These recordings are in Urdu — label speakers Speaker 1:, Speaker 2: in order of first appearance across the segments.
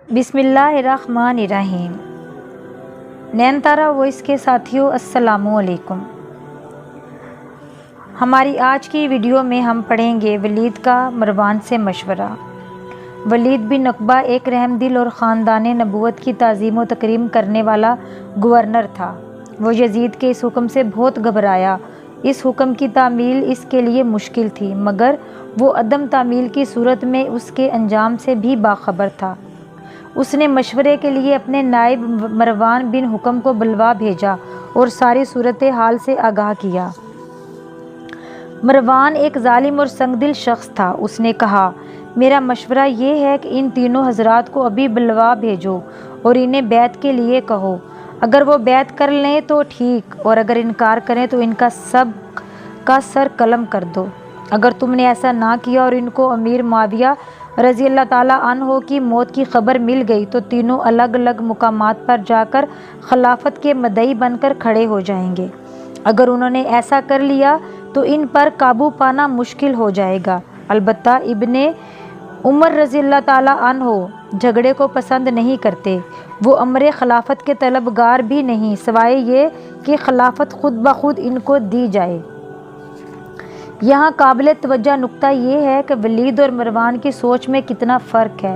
Speaker 1: بسم اللہ الرحمن الرحیم۔ نین تارا وائس کے ساتھیوں السلام علیکم۔ ہماری آج کی ویڈیو میں ہم پڑھیں گے ولید کا مروان سے مشورہ۔ ولید بن عقبہ ایک رحم دل اور خاندان نبوت کی تعظیم و تکریم کرنے والا گورنر تھا۔ وہ یزید کے اس حکم سے بہت گھبرایا۔ اس حکم کی تعمیل اس کے لیے مشکل تھی، مگر وہ عدم تعمیل کی صورت میں اس کے انجام سے بھی باخبر تھا۔ اس نے مشورے کے لیے اپنے نائب مروان بن حکم کو بلوا بھیجا اور ساری صورتحال سے آگاہ کیا۔ مروان ایک ظالم اور سنگ دل شخص تھا۔ اس نے کہا، میرا مشورہ یہ ہے کہ ان تینوں حضرات کو ابھی بلوا بھیجو اور انہیں بیعت کے لیے کہو۔ اگر وہ بیعت کر لیں تو ٹھیک، اور اگر انکار کریں تو ان کا سب کا سر قلم کر دو۔ اگر تم نے ایسا نہ کیا اور ان کو امیر معاویہ رضی اللہ تعالیٰ عنہ کی موت کی خبر مل گئی تو تینوں الگ الگ مقامات پر جا کر خلافت کے مدعی بن کر کھڑے ہو جائیں گے۔ اگر انہوں نے ایسا کر لیا تو ان پر قابو پانا مشکل ہو جائے گا۔ البتہ ابن عمر رضی اللہ تعالیٰ عنہ جھگڑے کو پسند نہیں کرتے۔ وہ امر خلافت کے طلبگار بھی نہیں، سوائے یہ کہ خلافت خود بخود ان کو دی جائے۔ یہاں قابل توجہ نکتہ یہ ہے کہ ولید اور مروان کی سوچ میں کتنا فرق ہے۔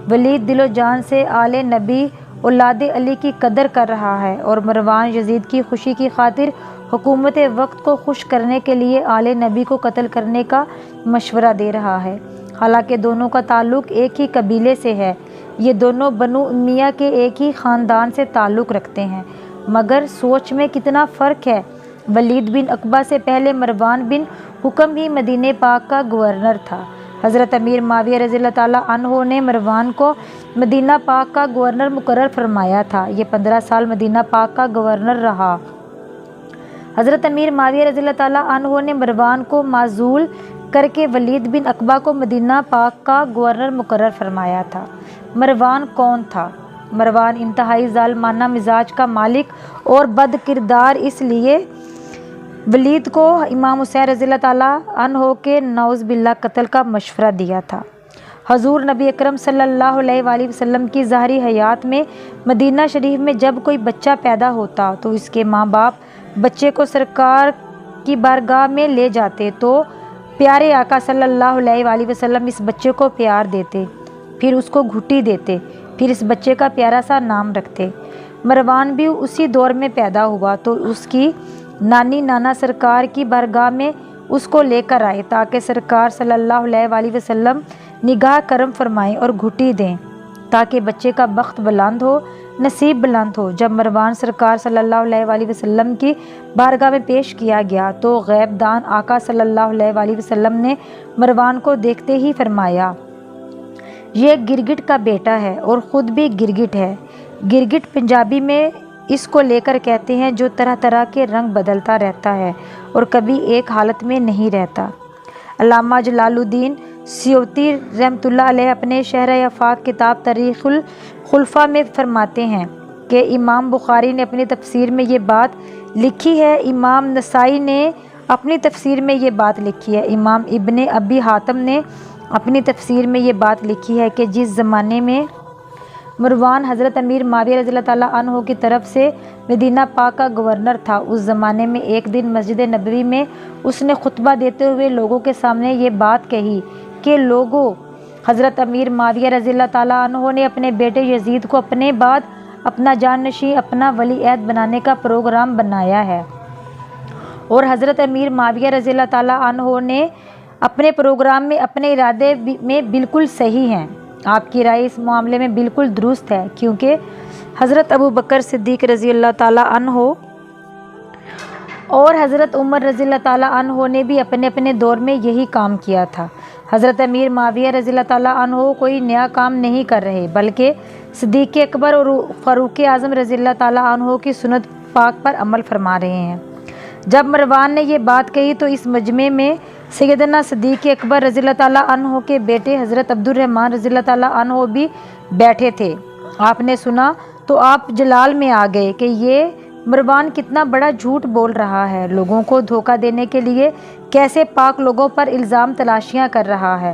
Speaker 1: ولید دل و جان سے آل نبی اولاد علی کی قدر کر رہا ہے، اور مروان یزید کی خوشی کی خاطر حکومت وقت کو خوش کرنے کے لیے آل نبی کو قتل کرنے کا مشورہ دے رہا ہے۔ حالانکہ دونوں کا تعلق ایک ہی قبیلے سے ہے، یہ دونوں بنو امیہ کے ایک ہی خاندان سے تعلق رکھتے ہیں، مگر سوچ میں کتنا فرق ہے۔ ولید بن عقبہ سے پہلے مروان بن حکم ہی مدینہ پاک کا گورنر تھا۔ حضرت امیر معاویہ رضی اللہ تعالیٰ عنہ نے مروان کو مدینہ پاک کا گورنر مقرر فرمایا تھا۔ یہ 15 سال مدینہ پاک کا گورنر رہا۔ حضرت امیر معاویہ رضی اللہ تعالیٰ عنہ نے مروان کو معزول کر کے ولید بن عقبہ کو مدینہ پاک کا گورنر مقرر فرمایا تھا۔ مروان کون تھا؟ مروان انتہائی ظالمانہ مزاج کا مالک اور بد کردار، اس لیے ولید کو امام حسین رضی اللہ تعالیٰ عنہ کے نعوذ باللہ قتل کا مشورہ دیا تھا۔ حضور نبی اکرم صلی اللہ علیہ وآلہ وسلم کی ظاہری حیات میں مدینہ شریف میں جب کوئی بچہ پیدا ہوتا تو اس کے ماں باپ بچے کو سرکار کی بارگاہ میں لے جاتے تو پیارے آقا صلی اللہ علیہ وآلہ وسلم اس بچے کو پیار دیتے، پھر اس کو گھٹی دیتے، پھر اس بچے کا پیارا سا نام رکھتے۔ مروان بھی اسی دور میں پیدا ہوا تو اس کی نانی نانا سرکار کی بارگاہ میں اس کو لے کر آئے تاکہ سرکار صلی اللہ علیہ وآلہ وسلم نگاہ کرم فرمائیں اور گھٹی دیں تاکہ بچے کا بخت بلند ہو، نصیب بلند ہو۔ جب مروان سرکار صلی اللہ علیہ وآلہ وسلم کی بارگاہ میں پیش کیا گیا تو غیب دان آقا صلی اللہ علیہ وآلہ وسلم نے مروان کو دیکھتے ہی فرمایا، یہ گرگٹ کا بیٹا ہے اور خود بھی گرگٹ ہے۔ گرگٹ پنجابی میں اس کو لے کر کہتے ہیں جو طرح طرح کے رنگ بدلتا رہتا ہے اور کبھی ایک حالت میں نہیں رہتا۔ علامہ جلال الدین سیوطی رحمۃ اللہ علیہ اپنے شرح آفاق کتاب تاریخ الخلفاء میں فرماتے ہیں کہ امام بخاری نے اپنی تفسیر میں یہ بات لکھی ہے، امام نسائی نے اپنی تفسیر میں یہ بات لکھی ہے، امام ابن ابی حاتم نے اپنی تفسیر میں یہ بات لکھی ہے کہ جس زمانے میں مروان حضرت امیر معاویہ رضی اللہ تعالیٰ عنہ کی طرف سے مدینہ پاک کا گورنر تھا، اس زمانے میں ایک دن مسجد نبوی میں اس نے خطبہ دیتے ہوئے لوگوں کے سامنے یہ بات کہی کہ لوگوں، حضرت امیر معاویہ رضی اللہ تعالیٰ عنہ نے اپنے بیٹے یزید کو اپنے بعد اپنا جانشین، اپنا ولی عہد بنانے کا پروگرام بنایا ہے، اور حضرت امیر معاویہ رضی اللہ تعالیٰ عنہ نے اپنے پروگرام میں اپنے ارادے میں بالکل صحیح ہیں۔ آپ کی رائے اس معاملے میں بالکل درست ہے، کیونکہ حضرت ابوبکر صدیق رضی اللہ تعالیٰ عنہ اور حضرت عمر رضی اللہ تعالیٰ عنہ نے بھی اپنے اپنے دور میں یہی کام کیا تھا۔ حضرت امیر معاویہ رضی اللہ تعالیٰ عنہ کوئی نیا کام نہیں کر رہے، بلکہ صدیق اکبر اور فاروق اعظم رضی اللہ تعالیٰ عنہ کی سنت پاک پر عمل فرما رہے ہیں۔ جب مروان نے یہ بات کہی تو اس مجمع میں سیدنا صدیق اکبر رضی اللہ تعالیٰ عنہ کے بیٹے حضرت عبد الرحمن رضی اللہ تعالیٰ عنہ بھی بیٹھے تھے۔ آپ نے سنا تو آپ جلال میں آ گئے کہ یہ مروان کتنا بڑا جھوٹ بول رہا ہے، لوگوں کو دھوکہ دینے کے لیے کیسے پاک لوگوں پر الزام تلاشیاں کر رہا ہے۔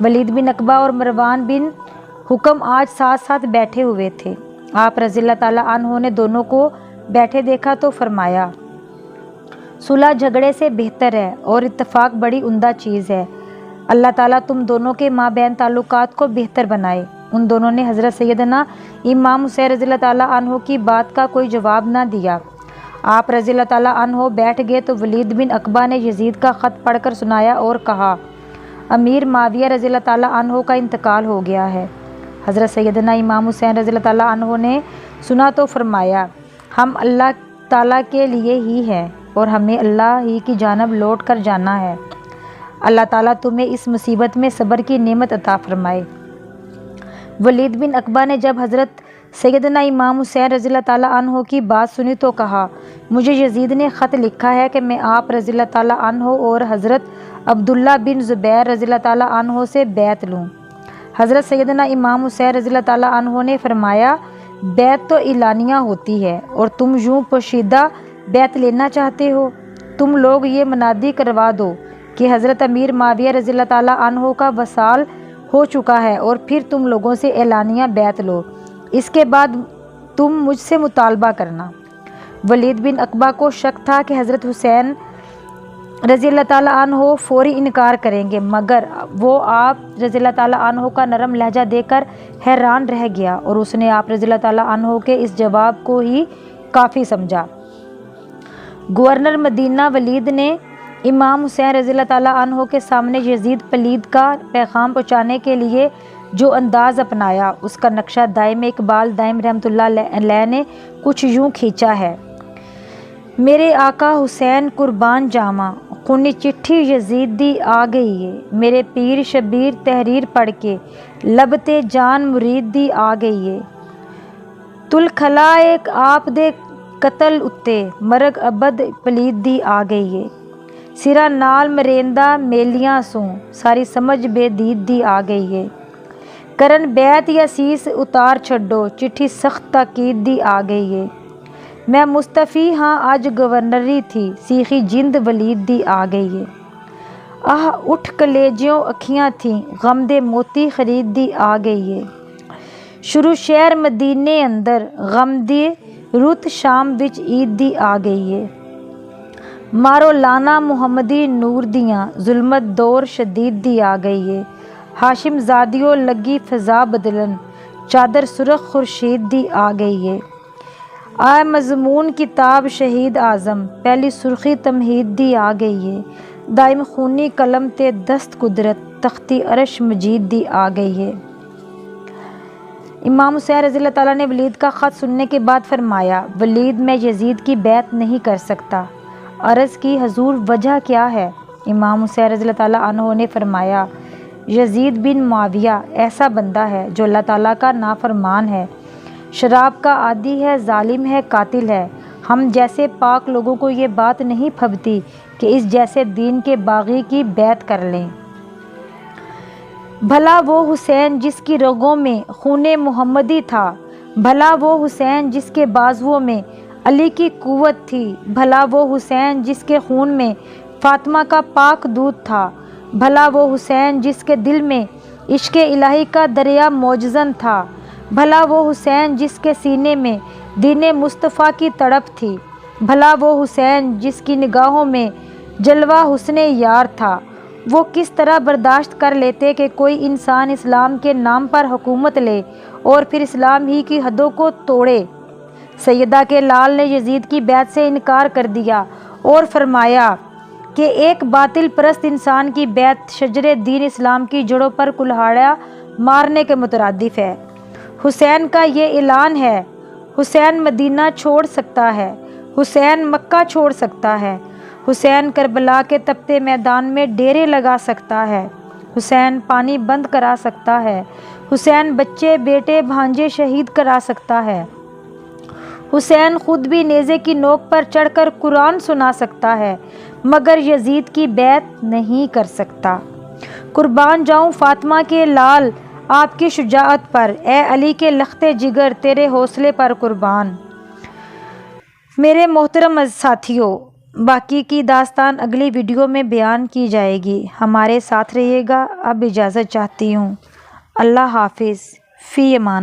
Speaker 1: ولید بن عقبہ اور مروان بن حکم آج ساتھ ساتھ بیٹھے ہوئے تھے۔ آپ رضی اللہ تعالیٰ عنہ نے دونوں کو بیٹھے دیکھا تو فرمایا، صلح جھگڑے سے بہتر ہے اور اتفاق بڑی عمدہ چیز ہے۔ اللہ تعالیٰ تم دونوں کے مابین تعلقات کو بہتر بنائے۔ ان دونوں نے حضرت سیدنا امام حسین رضی اللہ تعالیٰ عنہ کی بات کا کوئی جواب نہ دیا۔ آپ رضی اللہ تعالیٰ عنہ بیٹھ گئے تو ولید بن عقبہ نے یزید کا خط پڑھ کر سنایا اور کہا، امیر معاویہ رضی اللہ تعالیٰ عنہ کا انتقال ہو گیا ہے۔ حضرت سیدنا امام حسین رضی اللہ تعالیٰ عنہ نے سنا تو فرمایا، ہم اللہ تعالیٰ کے لیے ہی ہیں اور ہمیں اللہ ہی کی جانب لوٹ کر جانا ہے۔ اللہ تعالیٰ تمہیں اس مصیبت میں صبر کی نعمت عطا فرمائے۔ ولید بن عقبہ نے جب حضرت سیدنا امام حسین رضی اللہ تعالیٰ عنہ کی بات سنی تو کہا، مجھے یزید نے خط لکھا ہے کہ میں آپ رضی اللہ تعالیٰ عنہ اور حضرت عبداللہ بن زبیر رضی اللہ تعالیٰ عنہ سے بیعت لوں۔ حضرت سیدنا امام حسین رضی اللہ تعالیٰ عنہ نے فرمایا، بیعت تو اعلانیہ ہوتی ہے اور تم یوں پوشیدہ بیعت لینا چاہتے ہو؟ تم لوگ یہ منادی کروا دو کہ حضرت امیر معاویہ رضی اللہ تعالیٰ عنہ کا وصال ہو چکا ہے اور پھر تم لوگوں سے اعلانیہ بیعت لو، اس کے بعد تم مجھ سے مطالبہ کرنا۔ ولید بن عقبہ کو شک تھا کہ حضرت حسین رضی اللہ تعالیٰ عنہ فوری انکار کریں گے، مگر وہ آپ رضی اللہ تعالیٰ عنہ کا نرم لہجہ دے کر حیران رہ گیا اور اس نے آپ رضی اللہ تعالیٰ عنہ کے اس جواب کو ہی کافی سمجھا۔ گورنر مدینہ ولید نے امام حسین رضی اللہ تعالیٰ عنہ کے سامنے یزید پلید کا پیغام پہنچانے کے لیے جو انداز اپنایا، اس کا نقشہ دائم اقبال دائم رحمۃ اللہ علیہ نے کچھ یوں کھینچا ہے، میرے آقا حسین قربان جاواں، خونی چٹھی یزید دی آ گئی ہے، میرے پیر شبیر تحریر پڑھ کے لبتے جان مرید دی آ گئی ہے، تل خلائق آپ دے قتل اتے مرگ ابد پلید دی آ گئی ہے، سرا نال مریندہ میلیاں سوں ساری سمجھ بے دید دی آ گئی ہے، کرن بیعت یا سیس اتار چھڈو چٹھی سخت تاکید دی آ گئی ہے، میں مستفی ہاں آج گورنری تھی سیخی جند ولید دی آ گئی ہے، آہ اٹھ کلیجیوں اکھیاں تھیں غم دے موتی خرید دی آ گئی ہے، شروع شہر مدینے اندر غم دی رت شام وچ عید دی آ گئی ہے، مارو لانا محمدی نور دیاں ظلمت دور شدید دی آ گئی ہے، ہاشم زادیوں لگی فضا بدلن چادر سرخ خورشید دی آ گئی ہے، آئے مضمون کتاب شہید اعظم پہلی سرخی تمہید دی آ گئی ہے، دائم خونی قلم تے دست قدرت تختی عرش مجید دی آ گئی ہے۔ امام حسین رضی اللہ تعالیٰ نے ولید کا خط سننے کے بعد فرمایا، ولید میں یزید کی بیعت نہیں کر سکتا۔ عرض کی، حضور وجہ کیا ہے؟ امام حسین رضی اللہ تعالیٰ عنہ نے فرمایا، یزید بن معاویہ ایسا بندہ ہے جو اللہ تعالیٰ کا نافرمان ہے، شراب کا عادی ہے، ظالم ہے، قاتل ہے، ہم جیسے پاک لوگوں کو یہ بات نہیں پھبتی کہ اس جیسے دین کے باغی کی بیعت کر لیں۔ بھلا وہ حسین جس کی رگوں میں خون محمدی تھا، بھلا وہ حسین جس کے بازوؤں میں علی کی قوت تھی، بھلا وہ حسین جس کے خون میں فاطمہ کا پاک دودھ تھا، بھلا وہ حسین جس کے دل میں عشق الہی کا دریا موجزن تھا، بھلا وہ حسین جس کے سینے میں دین مصطفیٰ کی تڑپ تھی، بھلا وہ حسین جس کی نگاہوں میں جلوہ حسن یار تھا، وہ کس طرح برداشت کر لیتے کہ کوئی انسان اسلام کے نام پر حکومت لے اور پھر اسلام ہی کی حدوں کو توڑے۔ سیدہ کے لال نے یزید کی بیعت سے انکار کر دیا اور فرمایا کہ ایک باطل پرست انسان کی بیعت شجر دین اسلام کی جڑوں پر کلہاڑا مارنے کے مترادف ہے۔ حسین کا یہ اعلان ہے، حسین مدینہ چھوڑ سکتا ہے، حسین مکہ چھوڑ سکتا ہے، حسین کربلا کے تپتے میدان میں ڈیرے لگا سکتا ہے، حسین پانی بند کرا سکتا ہے، حسین بچے بیٹے بھانجے شہید کرا سکتا ہے، حسین خود بھی نیزے کی نوک پر چڑھ کر قرآن سنا سکتا ہے، مگر یزید کی بیعت نہیں کر سکتا۔ قربان جاؤں فاطمہ کے لال آپ کی شجاعت پر، اے علی کے لخت جگر تیرے حوصلے پر قربان۔ میرے محترم ساتھیوں، باقی کی داستان اگلی ویڈیو میں بیان کی جائے گی۔ ہمارے ساتھ رہیے گا۔ اب اجازت چاہتی ہوں۔ اللہ حافظ۔ فی امان۔